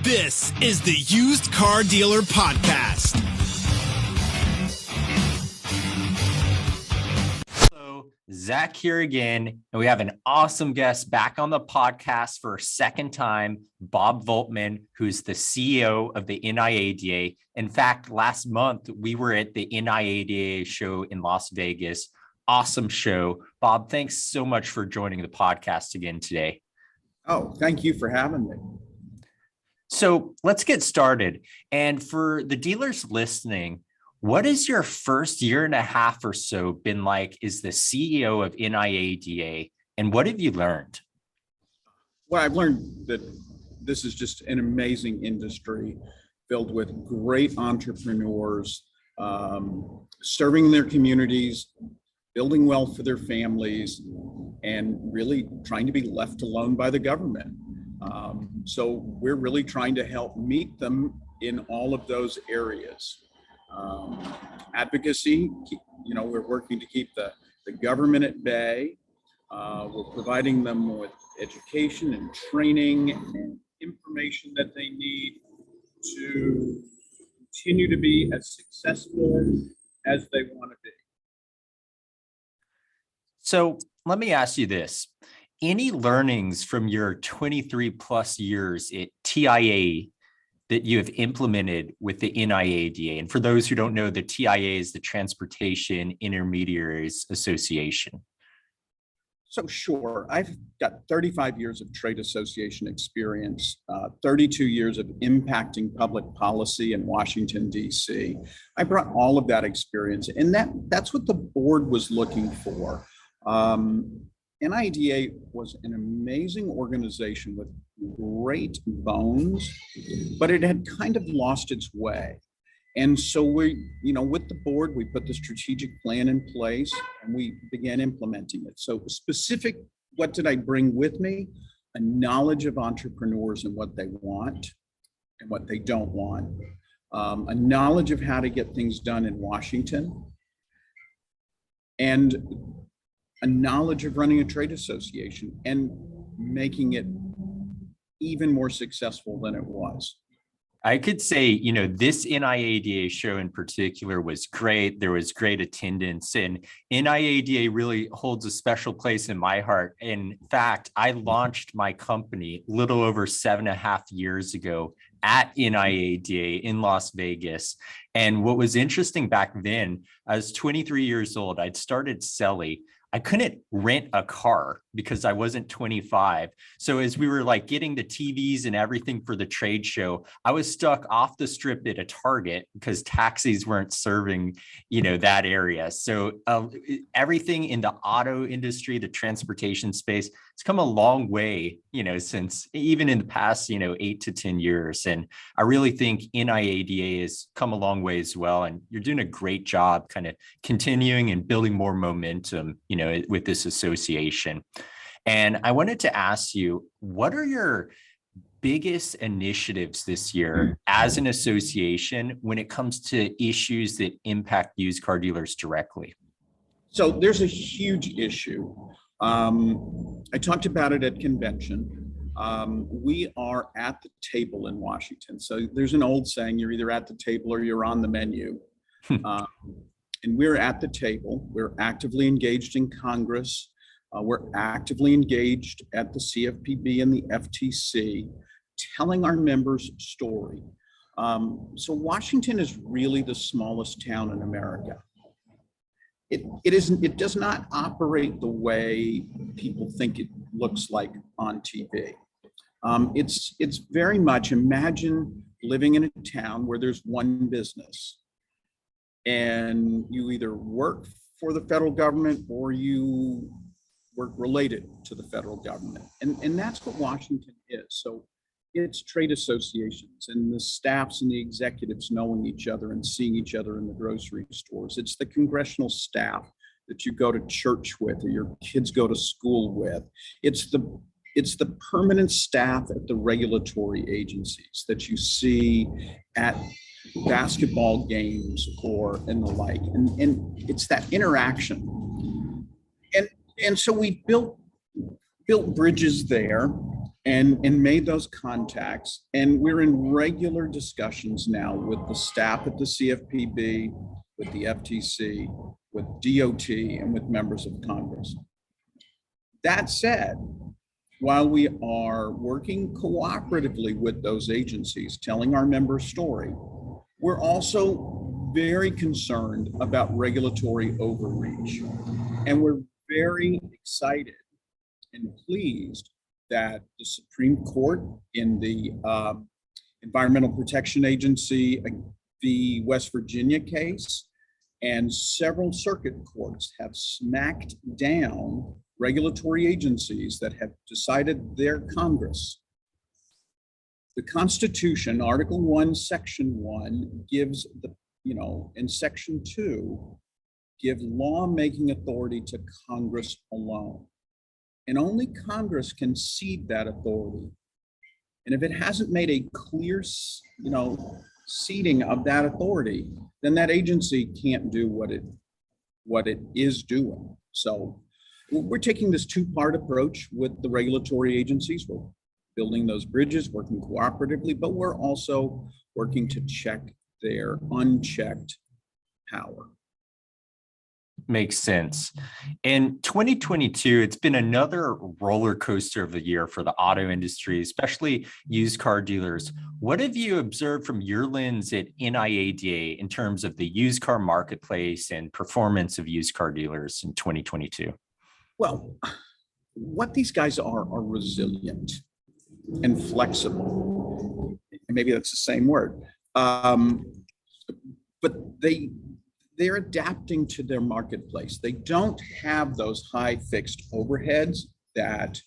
This is the Used Car Dealer Podcast. Hello, Zach here again, and we have an awesome guest back on the podcast for a second time, Bob Voltmann, who's the CEO of the NIADA. In fact, last month, we were at the NIADA show in Las Vegas. Awesome show. Bob, thanks so much for joining the podcast again today. Oh, thank you for having me. So let's get started. And for the dealers listening, what has your first year and a half or so been like as the CEO of NIADA, and what have you learned? Well, I've learned that this is just an amazing industry filled with great entrepreneurs, serving their communities, building wealth for their families, and really trying to be left alone by the government. So we're really trying to help meet them in all of those areas. Advocacy, we're working to keep the government at bay. We're providing them with education and training and information that they need to continue to be as successful as they want to be. So let me ask you this. Any learnings from your 23 plus years at TIA that you have implemented with the NIADA? And for those who don't know, the TIA is the Transportation Intermediaries Association. So sure, I've got 35 years of trade association experience, 32 years of impacting public policy in Washington, D.C. I brought all of that experience, and that's what the board was looking for. NIADA was an amazing organization with great bones, but it had kind of lost its way. And so we, with the board, we put the strategic plan in place and we began implementing it. So specific, what did I bring with me? A knowledge of entrepreneurs and what they want and what they don't want. A knowledge of how to get things done in Washington, and a knowledge of running a trade association and making it even more successful than it was. I could say, this NIADA show in particular was great. There was great attendance, and NIADA really holds a special place in my heart. In fact, I launched my company a little over 7.5 years ago at NIADA in Las Vegas. And what was interesting back then, I was 23 years old. I'd started Selly. I couldn't rent a car because I wasn't 25. So as we were getting the TVs and everything for the trade show, I was stuck off the strip at a Target because taxis weren't serving, that area. So everything in the auto industry, the transportation space, it's come a long way, since even in the past, 8 to 10 years. And I really think NIADA has come a long way as well. And you're doing a great job kind of continuing and building more momentum, with this association. And I wanted to ask you, what are your biggest initiatives this year as an association when it comes to issues that impact used car dealers directly? So there's a huge issue. I talked about it at convention. We are at the table in Washington. So there's an old saying, you're either at the table or you're on the menu. And we're at the table. We're actively engaged in Congress. We're actively engaged at the CFPB and the FTC, telling our members' story. So Washington is really the smallest town in America. It does not operate the way people think it looks like on TV. It's very much, imagine living in a town where there's one business, and you either work for the federal government or you work related to the federal government. And that's what Washington is. So it's trade associations and the staffs and the executives knowing each other and seeing each other in the grocery stores. It's the congressional staff that you go to church with or your kids go to school with. It's the permanent staff at the regulatory agencies that you see at basketball games and the like. And it's that interaction. And so we built bridges there. and made those contacts. And we're in regular discussions now with the staff at the CFPB, with the FTC, with DOT, and with members of Congress. That said, while we are working cooperatively with those agencies, telling our members' story, we're also very concerned about regulatory overreach. And we're very excited and pleased that the Supreme Court in the Environmental Protection Agency, the West Virginia case, and several circuit courts have smacked down regulatory agencies that have decided their Congress. The Constitution, Article 1, Section 1, gives the, and Section 2 give lawmaking authority to Congress alone. And only Congress can cede that authority. And if it hasn't made a clear, ceding of that authority, then that agency can't do what it is doing. So we're taking this two-part approach with the regulatory agencies. We're building those bridges, working cooperatively, but we're also working to check their unchecked power. Makes sense. In 2022, it's been another roller coaster of the year for the auto industry, especially used car dealers. What have you observed from your lens at NIADA in terms of the used car marketplace and performance of used car dealers in 2022? Well, what these guys are resilient and flexible. Maybe that's the same word. But they're adapting to their marketplace. They don't have those high fixed overheads that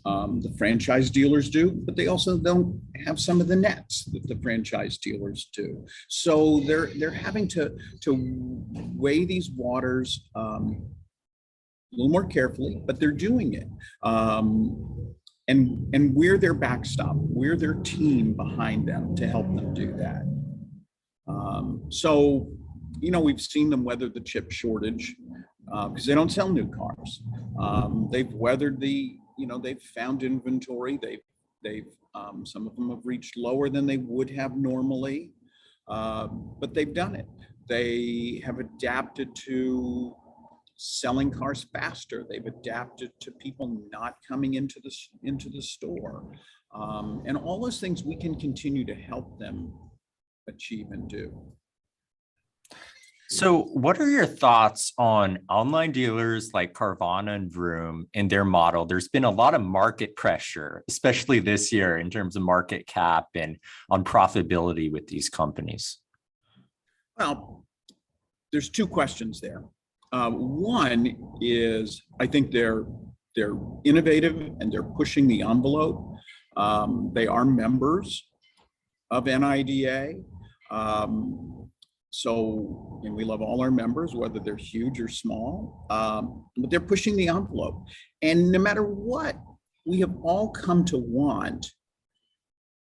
the franchise dealers do, but they also don't have some of the nets that the franchise dealers do. So they're having to weigh these waters a little more carefully, but they're doing it. And we're their backstop. We're their team behind them to help them do that. So we've seen them weather the chip shortage because they don't sell new cars. They've weathered they've found inventory. They've some of them have reached lower than they would have normally, but they've done it. They have adapted to selling cars faster. They've adapted to people not coming into the store, and all those things we can continue to help them achieve and do. So what are your thoughts on online dealers like Carvana and Vroom and their model? There's been a lot of market pressure, especially this year in terms of market cap and on profitability with these companies. Well, there's two questions there. One is, I think they're innovative and they're pushing the envelope. They are members of NIADA. And we love all our members, whether they're huge or small, but they're pushing the envelope. And no matter what, we have all come to want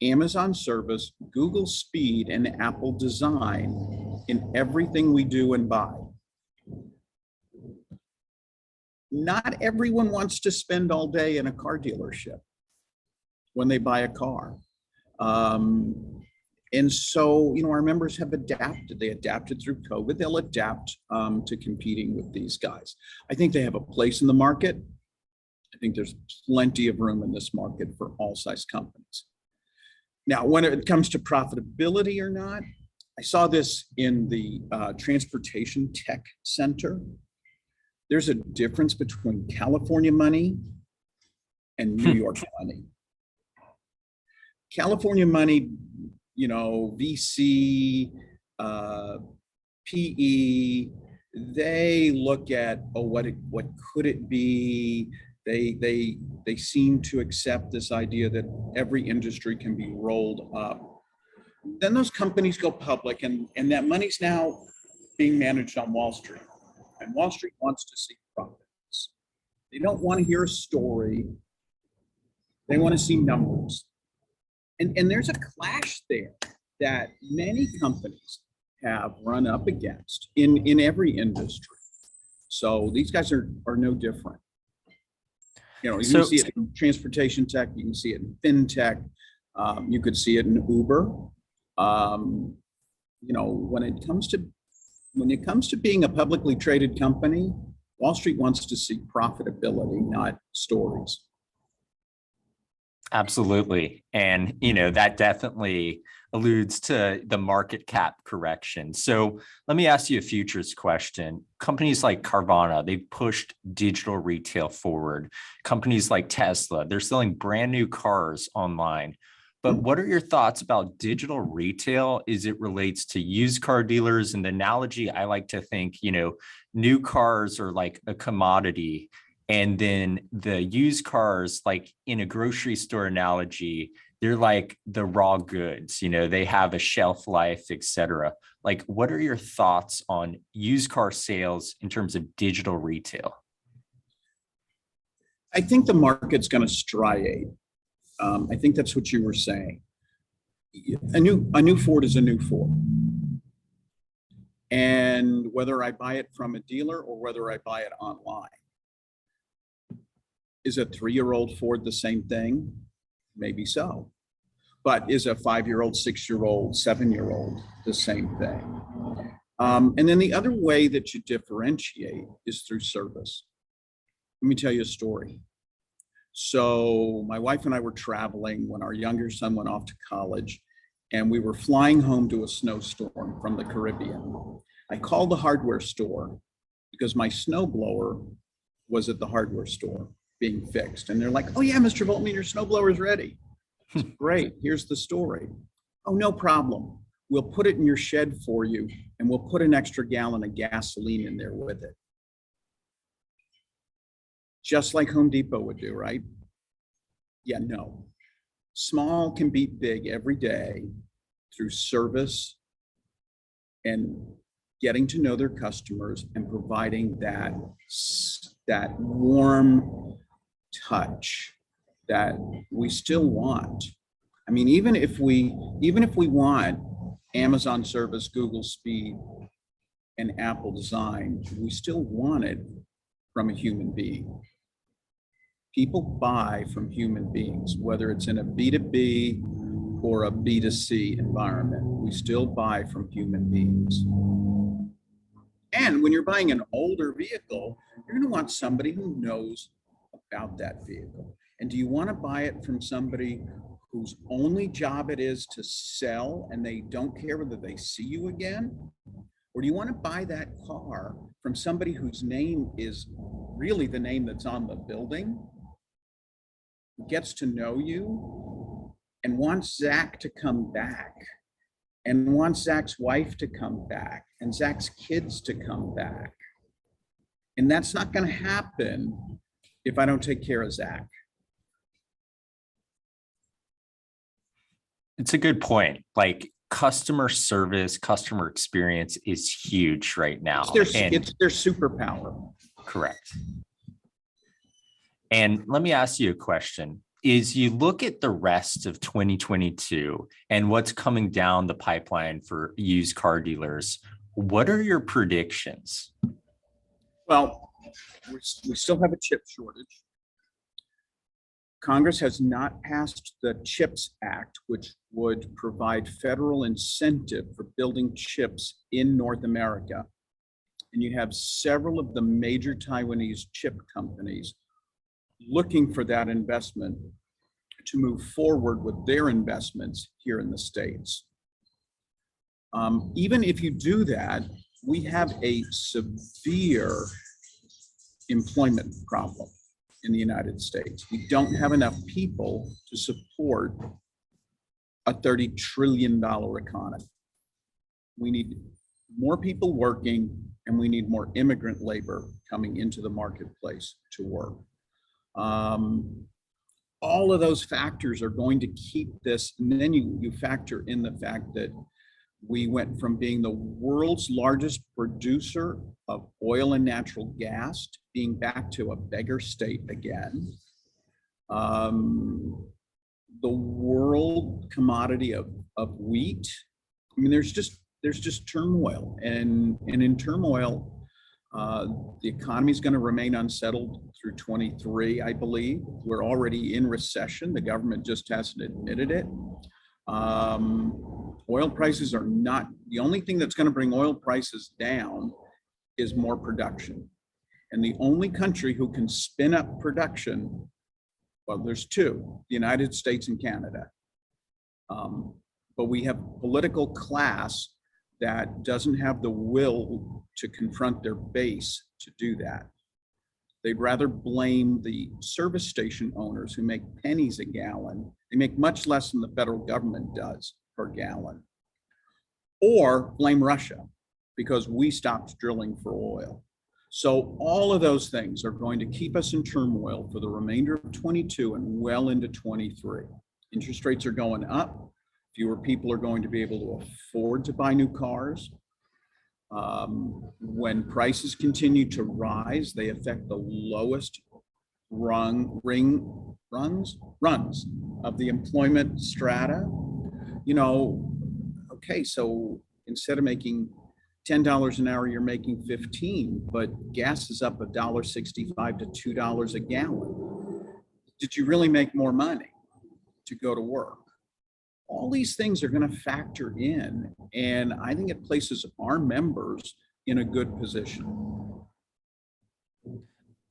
Amazon service, Google speed, and Apple design in everything we do and buy. Not everyone wants to spend all day in a car dealership when they buy a car. And so, our members have adapted. They adapted through COVID. They'll adapt to competing with these guys. I think they have a place in the market. I think there's plenty of room in this market for all size companies. Now, when it comes to profitability or not, I saw this in the Transportation Tech Center. There's a difference between California money and New York money. California money, VC, PE, they look at, what could it be? They seem to accept this idea that every industry can be rolled up. Then those companies go public, and that money's now being managed on Wall Street. And Wall Street wants to see profits. They don't want to hear a story. They want to see numbers. And there's a clash there that many companies have run up against in every industry. So these guys are no different. You know, you So can see it in transportation tech, you can see it in fintech, you could see it in Uber. You know, when it comes to being a publicly traded company, Wall Street wants to see profitability, not stories. absolutely. And, you know, that definitely alludes to the market cap correction. So let me ask you a futures question. Companies like Carvana, they've pushed digital retail forward. Companies like Tesla, they're selling brand new cars online. But what are your thoughts about digital retail as it relates to used car dealers? And the analogy I like to think, you know, new cars are like a commodity. And then the used cars, like in a grocery store analogy, they're like the raw goods, you know, they have a shelf life, et cetera. Like, what are your thoughts on used car sales in terms of digital retail? I think the market's going to striate. I think that's what you were saying. A new Ford is a new Ford. And whether I buy it from a dealer or whether I buy it online, is a 3-year-old Ford the same thing? Maybe so. But is a 5-year-old, 6-year-old, 7-year-old the same thing? And then the other way that you differentiate is through service. Let me tell you a story. So my wife and I were traveling when our younger son went off to college, and we were flying home to a snowstorm from the Caribbean. I called the hardware store because my snowblower was at the hardware store being fixed. And they're like, "Oh yeah, Mr. Voltmann, your snowblower is ready." Great, here's the story. "Oh, no problem. We'll put it in your shed for you, and we'll put an extra gallon of gasoline in there with it." Just like Home Depot would do, right? Yeah, no. Small can beat big every day through service and getting to know their customers and providing that warm touch that we still want. I mean, even if we want Amazon service, Google speed, and Apple design, we still want it from a human being. People buy from human beings, whether it's in a B2B or a B2C environment. We still buy from human beings. And when you're buying an older vehicle, you're going to want somebody who knows about that vehicle. And do you want to buy it from somebody whose only job it is to sell and they don't care whether they see you again? Or do you want to buy that car from somebody whose name is really the name that's on the building, who gets to know you and wants Zach to come back, and wants Zach's wife to come back, and Zach's kids to come back? And that's not going to happen if I don't take care of Zach. It's a good point. Like, customer service, customer experience is huge right now. It's their superpower. Correct. And let me ask you a question. Is you look at the rest of 2022 and what's coming down the pipeline for used car dealers, what are your predictions? Well, we still have a chip shortage. Congress has not passed the CHIPS Act, which would provide federal incentive for building chips in North America. And you have several of the major Taiwanese chip companies looking for that investment to move forward with their investments here in the States. Even if you do that, we have a severe employment problem in the United States. We don't have enough people to support a $30 trillion economy. We need more people working, and we need more immigrant labor coming into the marketplace to work. All of those factors are going to keep this, and then you factor in the fact that we went from being the world's largest producer of oil and natural gas to being back to a beggar state again. The world commodity of wheat. I mean, there's just turmoil, and in turmoil, The economy is going to remain unsettled through 23, I believe. We're already in recession. The government just hasn't admitted it. Oil prices are not, the only thing that's going to bring oil prices down is more production. And the only country who can spin up production, well, there's two, the United States and Canada. But we have political class that doesn't have the will to confront their base to do that. They'd rather blame the service station owners who make pennies a gallon. They make much less than the federal government does per gallon. Or blame Russia because we stopped drilling for oil. So all of those things are going to keep us in turmoil for the remainder of 22 and well into 23. Interest rates are going up. Fewer people are going to be able to afford to buy new cars. When prices continue to rise, they affect the lowest rungs of the employment strata. You know, okay, so instead of making $10 an hour, you're making 15, but gas is up $1.65 to $2 a gallon. Did you really make more money to go to work? All these things are going to factor in, and I think it places our members in a good position.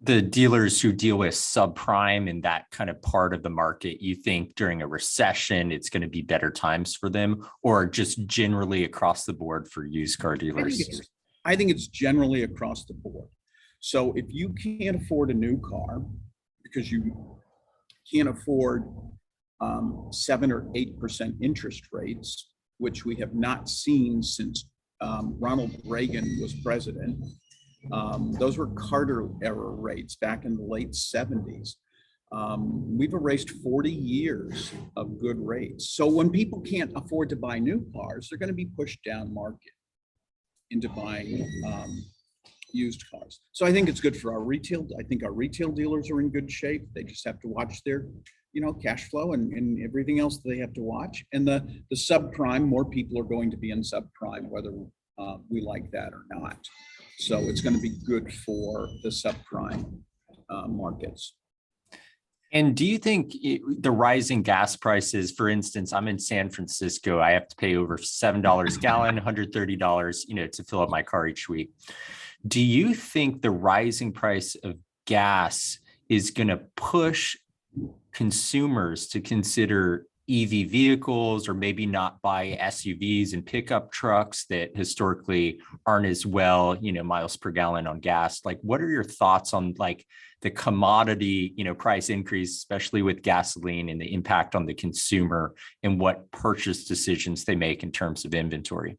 The dealers who deal with subprime and that kind of part of the market, you think during a recession, it's going to be better times for them, or just generally across the board for used car dealers? I think it's generally across the board. So if you can't afford a new car because you can't afford 7 or 8% interest rates, which we have not seen since Ronald Reagan was president. Those were Carter era rates back in the late 70s. We've erased 40 years of good rates. So when people can't afford to buy new cars, they're going to be pushed down market into buying used cars. So I think it's good for our retail. I think our retail dealers are in good shape. They just have to watch their, you know, cash flow and everything else they have to watch. And the subprime, more people are going to be in subprime, whether we like that or not. So it's going to be good for the subprime markets. And do you think the rising gas prices, for instance, I'm in San Francisco, I have to pay over $7 a gallon, $130, you know, to fill up my car each week. Do you think the rising price of gas is going to push consumers to consider EV vehicles, or maybe not buy SUVs and pickup trucks that historically aren't as well, you know, miles per gallon on gas? Like, what are your thoughts on like the commodity, you know, price increase, especially with gasoline, and the impact on the consumer and what purchase decisions they make in terms of inventory?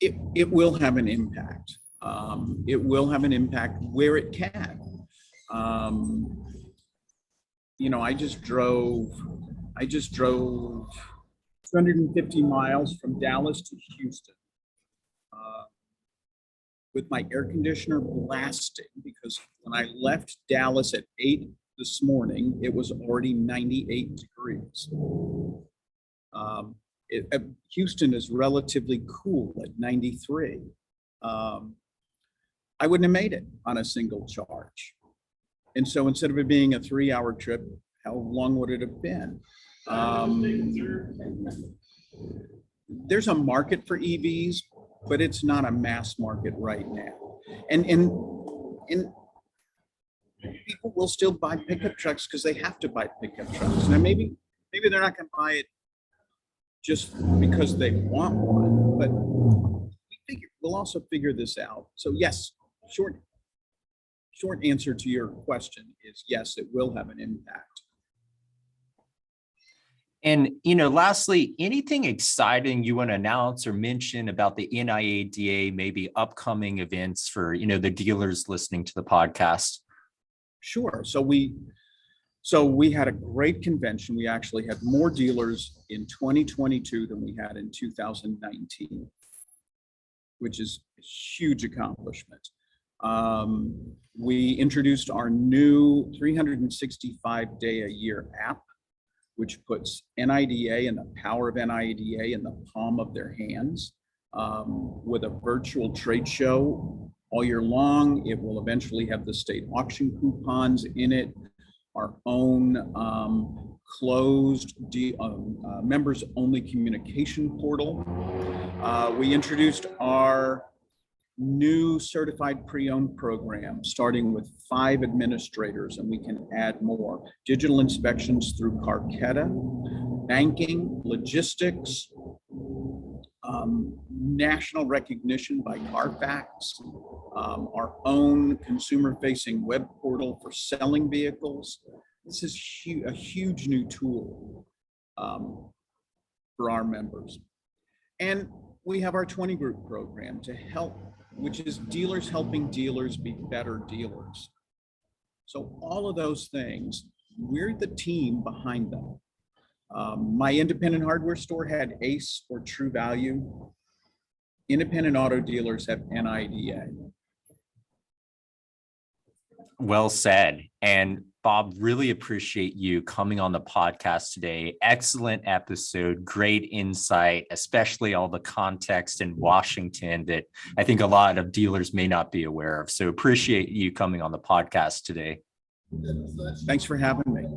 It will have an impact. It will have an impact where it can. You know, I just drove 250 miles from Dallas to Houston with my air conditioner blasting, because when I left Dallas at 8 this morning, it was already 98 degrees. Houston is relatively cool at 93. I wouldn't have made it on a single charge. And so instead of it being a 3-hour trip, how long would it have been? There's a market for EVs, but it's not a mass market right now. And people will still buy pickup trucks because they have to buy pickup trucks. Now maybe they're not going to buy it just because they want one, but we'll also figure this out. So yes, short answer to your question is yes, it will have an impact. And, you know, lastly, anything exciting you want to announce or mention about the NIADA, maybe upcoming events for, you know, the dealers listening to the podcast? Sure. So we had a great convention. We actually had more dealers in 2022 than we had in 2019, which is a huge accomplishment. We introduced our new 365-day-a-year app, which puts NIDA and the power of NIDA in the palm of their hands, with a virtual trade show all year long. It will eventually have the state auction coupons in it, our own closed members only communication portal. We introduced our new certified pre-owned program, starting with 5 administrators, and we can add more. Digital inspections through Carketa, banking, logistics, national recognition by Carfax, our own consumer-facing web portal for selling vehicles. This is a huge new tool for our members. And we have our 20 group program to help, which is dealers helping dealers be better dealers. So all of those things, we're the team behind them. My independent hardware store had ACE or True Value. Independent auto dealers have NIADA. Well said. And Bob, really appreciate you coming on the podcast today. Excellent episode, great insight, especially all the context in Washington that I think a lot of dealers may not be aware of. So appreciate you coming on the podcast today. Thanks for having me.